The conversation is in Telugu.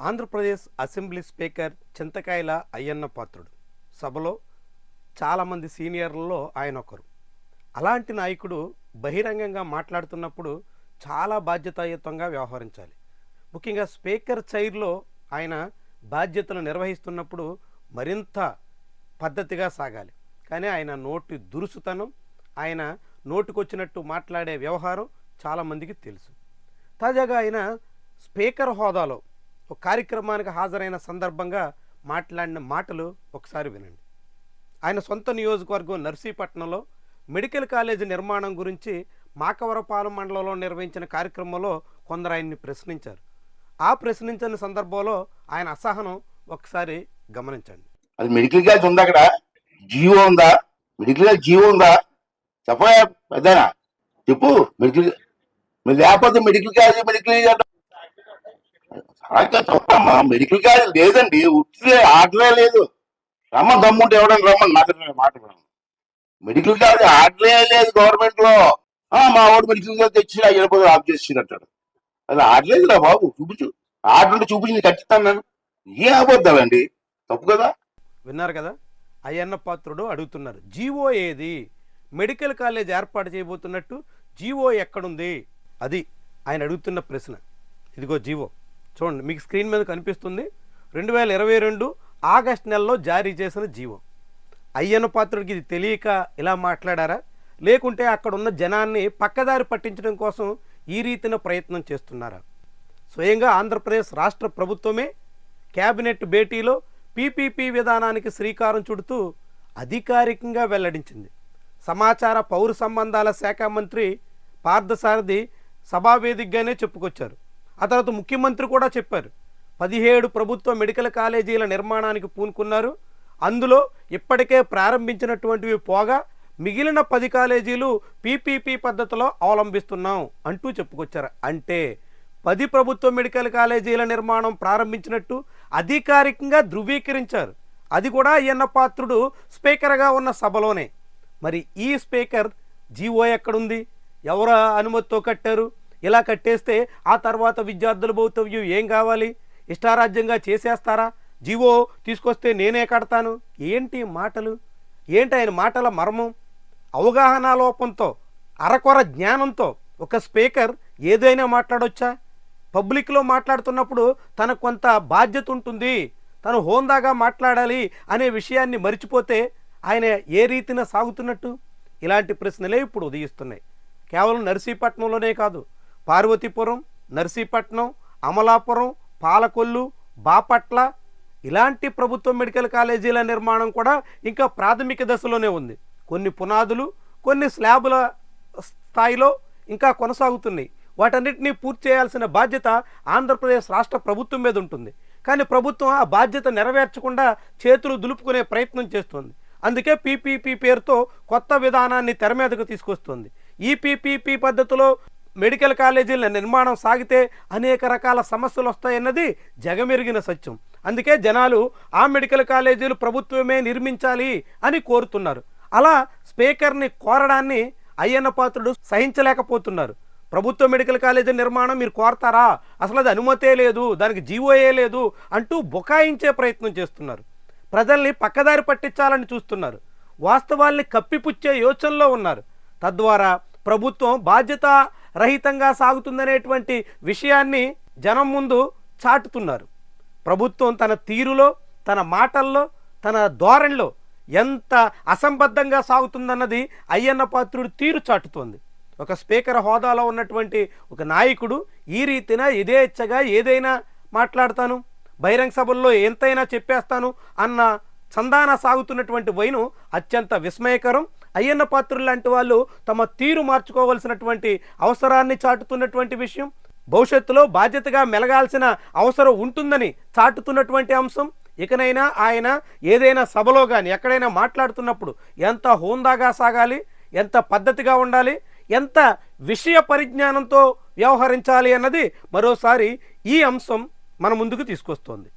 ఆంధ్రప్రదేశ్ అసెంబ్లీ స్పీకర్ చింతకాయల అయ్యన్న పాత్రుడు సభలో చాలామంది సీనియర్లలో ఆయన ఒకరు. అలాంటి నాయకుడు బహిరంగంగా మాట్లాడుతున్నప్పుడు చాలా బాధ్యతాయుతంగా వ్యవహరించాలి. ముఖ్యంగా స్పీకర్ చైర్లో ఆయన బాధ్యతలు నిర్వహిస్తున్నప్పుడు మరింత పద్ధతిగా సాగాలి. కానీ ఆయన నోటి దురుసుతనం, ఆయన నోటికొచ్చినట్టు మాట్లాడే వ్యవహారం చాలామందికి తెలుసు. తాజాగా ఆయన స్పీకర్ హోదాలో ఒక కార్యక్రమానికి హాజరైన సందర్భంగా మాట్లాడిన మాటలు ఒకసారి వినండి. ఆయన సొంత నియోజకవర్గం నర్సీపట్నంలో మెడికల్ కాలేజీ నిర్మాణం గురించి మాకవరపాలెం మండలంలో నిర్వహించిన కార్యక్రమంలో కొందరు ఆయన్ని ప్రశ్నించారు. ఆ ప్రశ్నించిన సందర్భంలో ఆయన అసహనం ఒకసారి గమనించండి. అది మెడికల్ కాలేజ్ ఉందా? అక్కడ జీవో ఉందా? మెడికల్ కాలేజ్ జీవో ఉందా? చెప్పయా పెద్దనా, చెప్పు. మెడికల్ లేకపోతే మెడికల్ కాలేజ్ తప్పమ్మా. మెడికల్ కాలేజ్ లేదండి, ఉట్టిదే ఆర్డరే లేదు. రమ్మని దమ్ముంటే ఎవడని రమ్మని మాట్లాడాను. మెడికల్ కాలేజ్ ఆర్డరే లేదు గవర్నమెంట్ లో. మా వాడు మెడికల్ కాలేజ్ తెచ్చి 5 ఆఫ్ చేసినట్టాడు. అది ఆర్డర్ రా బాబు, చూపించు. ఆర్డర్ ఉంటే చూపించి నేను ఖచ్చితంగా నేను ఏ అబద్ధాలండి, తప్పు కదా. విన్నారు కదా, అయ్యన్న పాత్రుడు అడుగుతున్నారు, జీవో ఏది? మెడికల్ కాలేజ్ ఏర్పాటు చేయబోతున్నట్టు జీవో ఎక్కడుంది? అది ఆయన అడుగుతున్న ప్రశ్న. ఇదిగో జీవో చూడండి, మీకు స్క్రీన్ మీద కనిపిస్తుంది. 2022 ఆగస్టు నెలలో జారీ చేసిన జీవో. అయ్యన్న పాత్రుడికి ఇది తెలియక ఇలా మాట్లాడారా, లేకుంటే అక్కడ ఉన్న జనాన్ని పక్కదారి పట్టించడం కోసం ఈ రీతిన ప్రయత్నం చేస్తున్నారా? స్వయంగా ఆంధ్రప్రదేశ్ రాష్ట్ర ప్రభుత్వమే క్యాబినెట్ భేటీలో పీపీపీ విధానానికి శ్రీకారం చుడుతూ అధికారికంగా వెల్లడించింది. సమాచార పౌర సంబంధాల శాఖ మంత్రి పార్థసారథి సభావేదికగానే చెప్పుకొచ్చారు. ఆ తర్వాత ముఖ్యమంత్రి కూడా చెప్పారు, 17 ప్రభుత్వ మెడికల్ కాలేజీల నిర్మాణానికి పూనుకున్నారు. అందులో ఇప్పటికే ప్రారంభించినటువంటివి పోగా మిగిలిన 10 కాలేజీలు పీపీపీ పద్ధతిలో అవలంబిస్తున్నాం అంటూ చెప్పుకొచ్చారు. అంటే 10 ప్రభుత్వ మెడికల్ కాలేజీల నిర్మాణం ప్రారంభించినట్టు అధికారికంగా ధృవీకరించారు. అది కూడా అయ్యన్న పాత్రుడు స్పీకర్గా ఉన్న సభలోనే. మరి ఈ స్పీకర్ జీవో ఎక్కడుంది? ఎవరు అనుమతితో కట్టారు? ఇలా కట్టేస్తే ఆ తర్వాత విద్యార్థుల భవితవ్యం ఏం కావాలి? ఇష్టారాజ్యంగా చేసేస్తారా? జీవో తీసుకొస్తే నేనే కడతాను. ఏంటి మాటలు? ఏంటి ఆయన మాటల మర్మం? అవగాహన లోపంతో, అరకొర జ్ఞానంతో ఒక స్పీకర్ ఏదైనా మాట్లాడొచ్చా? పబ్లిక్లో మాట్లాడుతున్నప్పుడు తనకు కొంత బాధ్యత ఉంటుంది, తను హోందాగా మాట్లాడాలి అనే విషయాన్ని మరిచిపోతే ఆయన ఏ రీతిన సాగుతున్నట్టు? ఇలాంటి ప్రశ్నలే ఇప్పుడు ఉదయిస్తున్నాయి. కేవలం నర్సీపట్నంలోనే కాదు, పార్వతీపురం, నర్సీపట్నం, అమలాపురం, పాలకొల్లు, బాపట్ల ఇలాంటి ప్రభుత్వ మెడికల్ కాలేజీల నిర్మాణం కూడా ఇంకా ప్రాథమిక దశలోనే ఉంది. కొన్ని పునాదులు, కొన్ని స్లాబుల స్థాయిలో ఇంకా కొనసాగుతున్నాయి. వాటన్నిటినీ పూర్తి చేయాల్సిన బాధ్యత ఆంధ్రప్రదేశ్ రాష్ట్ర ప్రభుత్వం మీద ఉంటుంది. కానీ ప్రభుత్వం ఆ బాధ్యత నెరవేర్చకుండా చేతులు దులుపుకునే ప్రయత్నం చేస్తుంది. అందుకే పీపీపీ పేరుతో కొత్త విధానాన్ని తెర మీదకు తీసుకొస్తుంది. ఈ పీపీపీ పద్ధతిలో మెడికల్ కాలేజీల నిర్మాణం సాగితే అనేక రకాల సమస్యలు వస్తాయన్నది జగమెరిగిన సత్యం. అందుకే జనాలు ఆ మెడికల్ కాలేజీలు ప్రభుత్వమే నిర్మించాలి అని కోరుతున్నారు. అలా స్పీకర్ని కోరడాన్ని అయ్యన్న పాత్రుడు సహించలేకపోతున్నారు. ప్రభుత్వ మెడికల్ కాలేజీ నిర్మాణం మీరు కోరతారా? అసలు అది అనుమతే లేదు, దానికి జీవోయే లేదు అంటూ బుకాయించే ప్రయత్నం చేస్తున్నారు. ప్రజల్ని పక్కదారి పట్టించాలని చూస్తున్నారు. వాస్తవాల్ని కప్పిపుచ్చే యోచనలో ఉన్నారు. తద్వారా ప్రభుత్వం బాధ్యత రహితంగా సాగుతుందనేటువంటి విషయాన్ని జనం ముందు చాటుతున్నారు. ప్రభుత్వం తన తీరులో, తన మాటల్లో, తన ధోరణిలో ఎంత అసంబద్ధంగా సాగుతుందన్నది అయ్యన్న పాత్రుడు తీరు చాటుతోంది. ఒక స్పీకర్ హోదాలో ఉన్నటువంటి ఒక నాయకుడు ఈ రీతిన యథేచ్ఛగా ఏదైనా మాట్లాడతాను, బహిరంగ సభల్లో ఎంతైనా చెప్పేస్తాను అన్న చందాన సాగుతున్నటువంటి వైను అత్యంత విస్మయకరం. అయ్యన్న పాత్రులు లాంటి వాళ్ళు తమ తీరు మార్చుకోవాల్సినటువంటి అవసరాన్ని చాటుతున్నటువంటి విషయం. భవిష్యత్తులో బాధ్యతగా మెలగాల్సిన అవసరం ఉంటుందని చాటుతున్నటువంటి అంశం. ఇకనైనా ఆయన ఏదైనా సభలో కానీ ఎక్కడైనా మాట్లాడుతున్నప్పుడు ఎంత హోందాగా సాగాలి, ఎంత పద్ధతిగా ఉండాలి, ఎంత విషయ పరిజ్ఞానంతో వ్యవహరించాలి అన్నది మరోసారి ఈ అంశం మన ముందుకు తీసుకొస్తోంది.